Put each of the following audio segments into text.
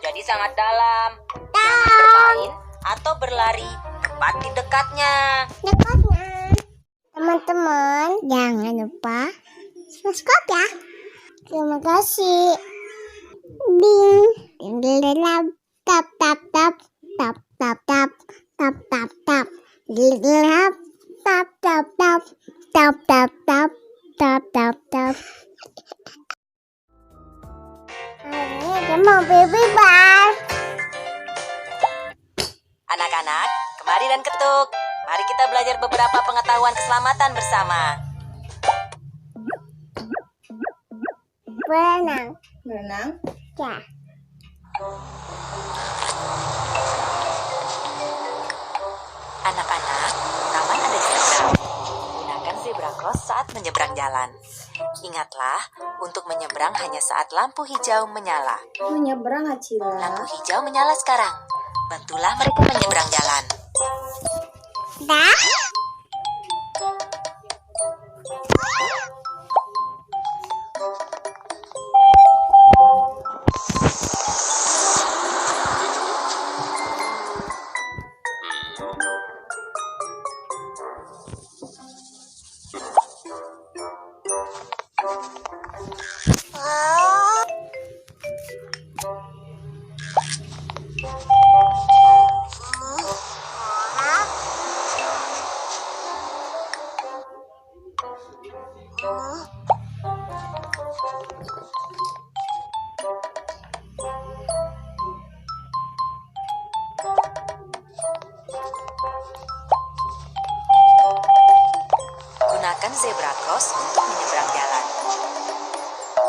jadi sangat dalam. Jangan bermain atau berlari tepat di dekatnya. Teman-teman, jangan lupa subscribe ya. Terima kasih. Ding, ding, ding, ding, tap, tap, tap, tap, tap, tap, tap, tap, tap, ding, ding, tap, tap, tap, tap, tap, tap, tap, tap, tap. Ini ada mobil bebas. Anak-anak, kemari dan ketuk. Mari kita belajar beberapa pengetahuan keselamatan bersama. Berenang. Berenang? Ya. Anak-anak, taman ada zebra. Gunakan zebra cross saat menyeberang jalan. Ingatlah, untuk menyeberang hanya saat lampu hijau menyala. Menyeberang, Acila. Lampu hijau menyala sekarang. Bantulah mereka menyeberang jalan. Dah. Gunakan zebra cross untuk menyeberang jalan.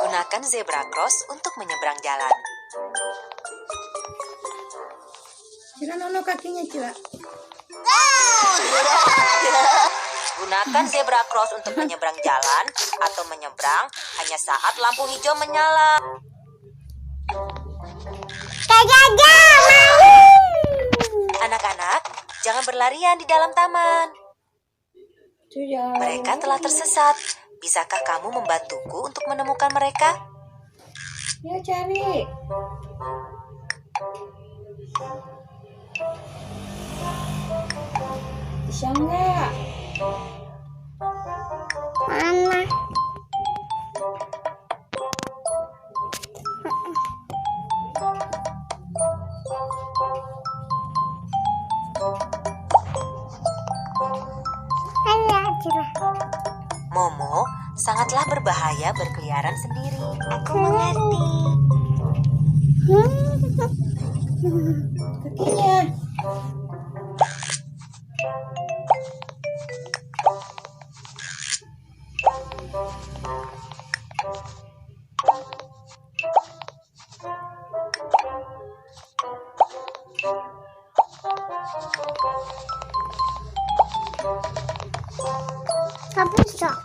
Gunakan zebra cross untuk menyeberang jalan. Cila, nono kakinya, Cila. Gunakan zebra cross untuk menyeberang jalan atau menyeberang hanya saat lampu hijau menyala. Jaga, mau. Anak-anak, jangan berlarian di dalam taman. Cuya. Mereka telah tersesat. Bisakah kamu membantuku untuk menemukan mereka? Ya, cari. Bisa enggak? Mana? Ayo, Acila. Momo, sangatlah berbahaya berkeliaran sendiri. Aku mengerti. Kakinya. Tapi sok.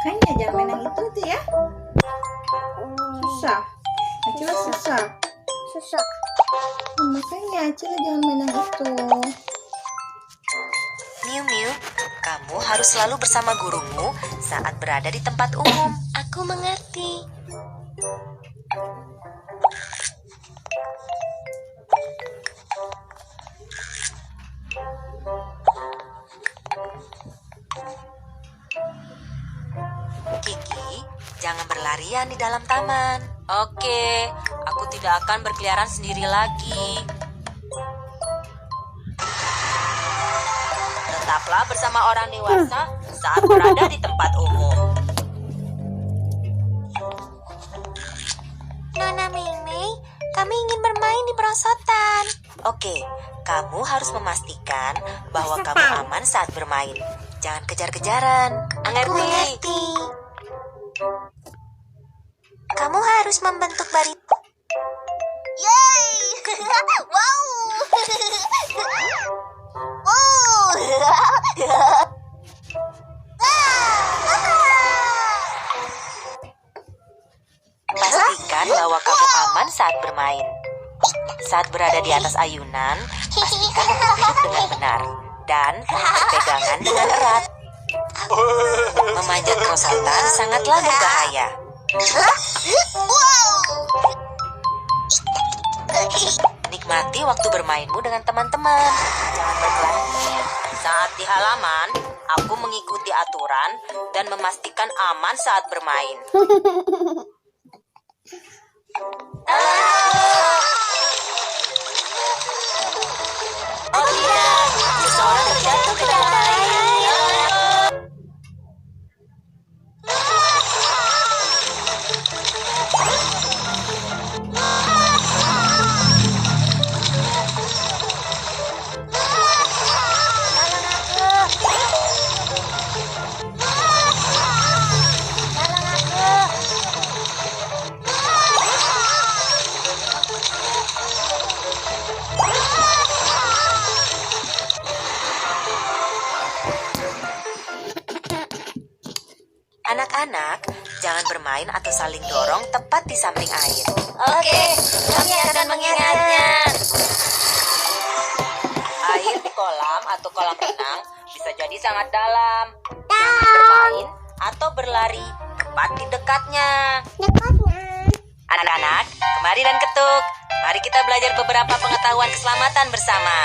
Kayaknya jangan main yang itu tuh ya. Susah. Acila susah. Susah. Makanya Acila jangan main yang itu. Miu Miu, kamu harus selalu bersama gurumu saat berada di tempat umum. Aku mengerti. Kiki, jangan berlarian di dalam taman. Oke, aku tidak akan berkeliaran sendiri lagi. Tetaplah bersama orang dewasa saat berada di tempat umum. Nona Mei, kami ingin bermain di perosotan. Oke, kamu harus memastikan bahwa kamu aman saat bermain. Jangan kejar-kejaran. Mengerti? Kamu harus membentuk barita. Yeay! Wow! Pastikan bahwa kamu aman saat bermain. Saat berada di atas ayunan, pastikan untuk duduk dengan benar dan berpegangan dengan erat. Memanjat perosotan sangatlah berbahaya. Nikmati waktu bermainmu dengan teman-teman. Jangan berkelahi. Saat di halaman, aku mengikuti aturan dan memastikan aman saat bermain. Oh tidak, seseorang terjatuh ke dalam air. Anak-anak, jangan bermain atau saling dorong tepat di samping air. Oke, kami akan mengingatnya. Air di kolam atau kolam renang bisa jadi sangat dalam. Jangan bermain atau berlari tepat di dekatnya. Anak-anak, kemari dan ketuk. Mari kita belajar beberapa pengetahuan keselamatan bersama.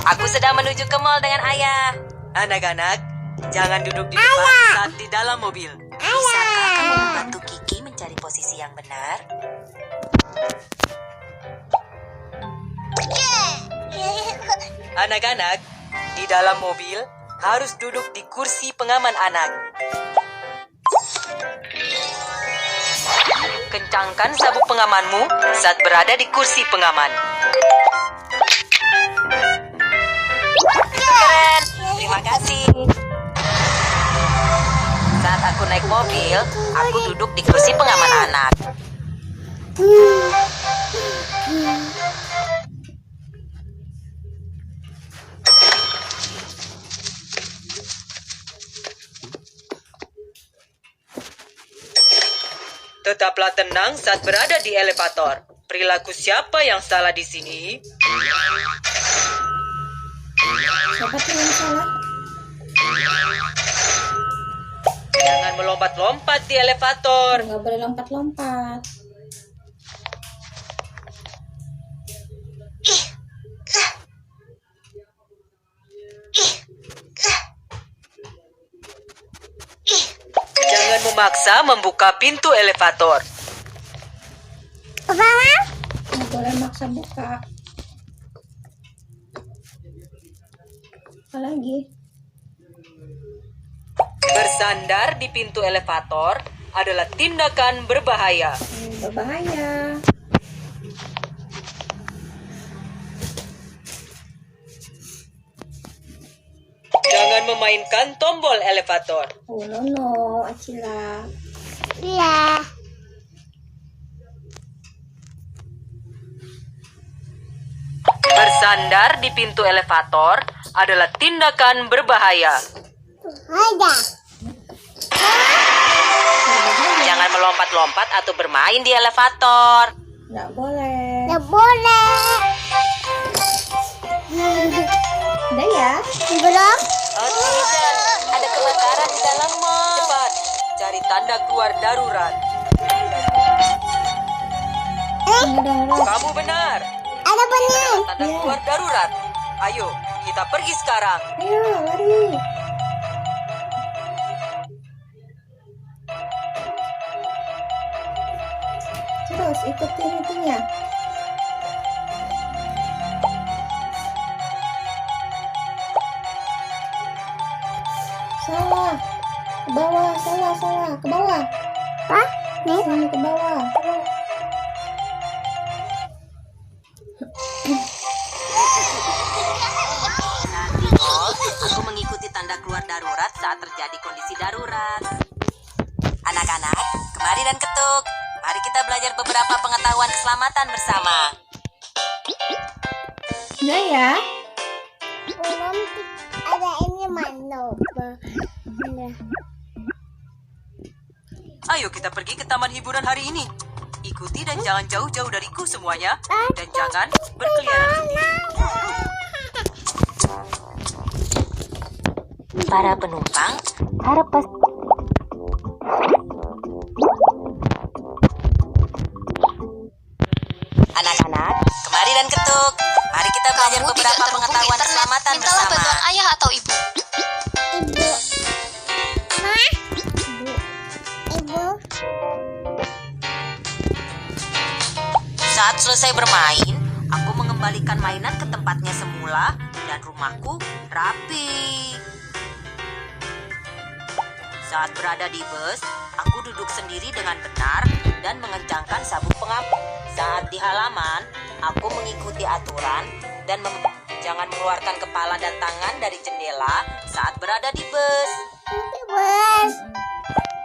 Aku sedang menuju ke mall dengan ayah. Anak-anak, jangan duduk di depan saat di dalam mobil. Bisakah kamu membantu Kiki mencari posisi yang benar? Anak-anak, di dalam mobil harus duduk di kursi pengaman anak. Kencangkan sabuk pengamanmu saat berada di kursi pengaman. Keren, terima kasih. Saat aku naik mobil, aku duduk di kursi pengaman anak. Tetaplah tenang saat berada di elevator. Perilaku siapa yang salah di sini? Siapa tuh yang salah? Jangan melompat-lompat di elevator. Nggak boleh lompat-lompat. Jangan memaksa membuka pintu elevator. Nggak boleh maksa buka. Apa lagi? Bersandar di pintu elevator adalah tindakan berbahaya. Berbahaya. Jangan memainkan tombol elevator. Oh no, Acila. Iya. Bersandar di pintu elevator adalah tindakan berbahaya. Ada. Jangan melompat-lompat atau bermain di elevator. Nggak boleh. Nggak boleh. Udah ya? Belum? Oh tidak, ada kebakaran di dalam mall. Cepat, cari tanda keluar darurat. Kamu benar. Ada benar. Tanda keluar darurat. Ayo, kita pergi sekarang. Ayo, lari. Terus ikutin itunya. Salah. Ke bawah, salah. Ke bawah. Apa? Nih. Sini ke bawah. Aku mengikuti tanda keluar darurat saat terjadi kondisi darurat. Anak-anak, kemari dan ketuk. Mari kita belajar beberapa pengetahuan keselamatan bersama. Udah ya? Belum. Ada ini mana? Ayo kita pergi ke taman hiburan hari ini. Ikuti dan jangan jauh-jauh dariku semuanya. Dan jangan berkeliaran sendiri. Para penumpang harap Saat selesai bermain, aku mengembalikan mainan ke tempatnya semula dan rumahku rapi. Saat berada di bus, aku duduk sendiri dengan benar dan mengencangkan sabuk pengaman. Saat di halaman, aku mengikuti aturan dan jangan mengeluarkan kepala dan tangan dari jendela saat berada di bus. Bus.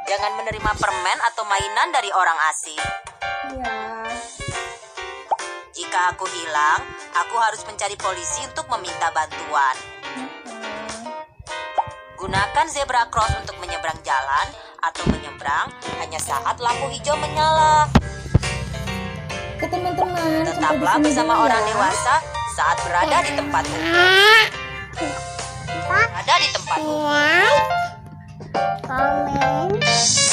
Jangan menerima permen atau mainan dari orang asing. Ya. Jika aku hilang, aku harus mencari polisi untuk meminta bantuan. Gunakan zebra cross untuk menyeberang jalan atau menyeberang hanya saat lampu hijau menyala. Ke teman-teman. Tetaplah sampai di sini bersama dulu orang ya. dewasa saat berada di tempat umum. Berada di tempat umum. Like, comment,